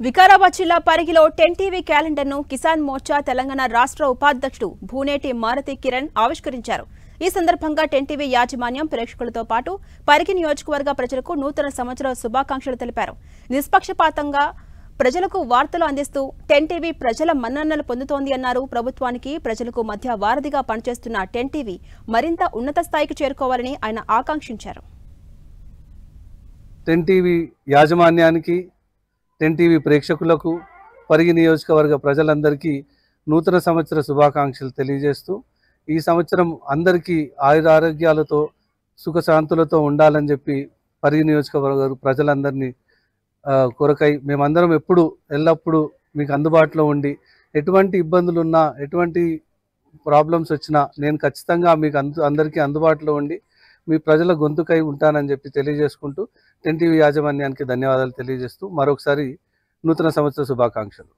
వికారాబాద్ జిల్లా పరిగిలో 10 టీవీ క్యాలెండర్ను కిసాన్ మోర్చా తెలంగాణ రాష్ట్ర ఉపాధ్యక్షుడు భూనేటి మారుతి కిరణ్ ఆవిష్కరించారు. ఈ సందర్భంగా 10 టీవీ యాజమాన్యం ప్రేక్షకులతో పాటు పరిగి నియోజకవర్గ ప్రజలకు నూతన సంవత్సర శుభాకాంక్షలు తెలిపారు. నిష్పక్షపాతంగా ప్రజలకు వార్తలు అందిస్తూ 10 టీవీ ప్రజల మన్ననలు పొందుతోంది అన్నారు. ప్రభుత్వానికి ప్రజలకు మధ్య వారధిగా పనిచేస్తున్న 10 టీవీ మరింత ఉన్నత స్థాయికి చేరుకోవాలని ఆయన ఆకాంక్షించారు. 10 టీవీ యాజమాన్యానికి 10 టీవీ ప్రేక్షకులకు పరిగి నియోజకవర్గ ప్రజలందరికీ నూతన సంవత్సర శుభాకాంక్షలు తెలియజేస్తూ ఈ సంవత్సరం అందరికీ ఆయురారోగ్యాలతో సుఖశాంతులతో ఉండాలని చెప్పి పరిగి నియోజకవర్గ ప్రజలందరినీ కొరకై మేమందరం ఎల్లప్పుడూ మీకు అందుబాటులో ఉండి ఎటువంటి ఇబ్బందులు ఉన్నా ఎటువంటి ప్రాబ్లమ్స్ వచ్చినా నేను ఖచ్చితంగా మీకు అందరికీ అందుబాటులో ఉండి మీ ప్రజల గొంతుకై ఉంటానని చెప్పి తెలియజేసుకుంటూ 10 టీవీ యాజమాన్యానికి ధన్యవాదాలు తెలియజేస్తూ మరొకసారి నూతన సంవత్సర శుభాకాంక్షలు.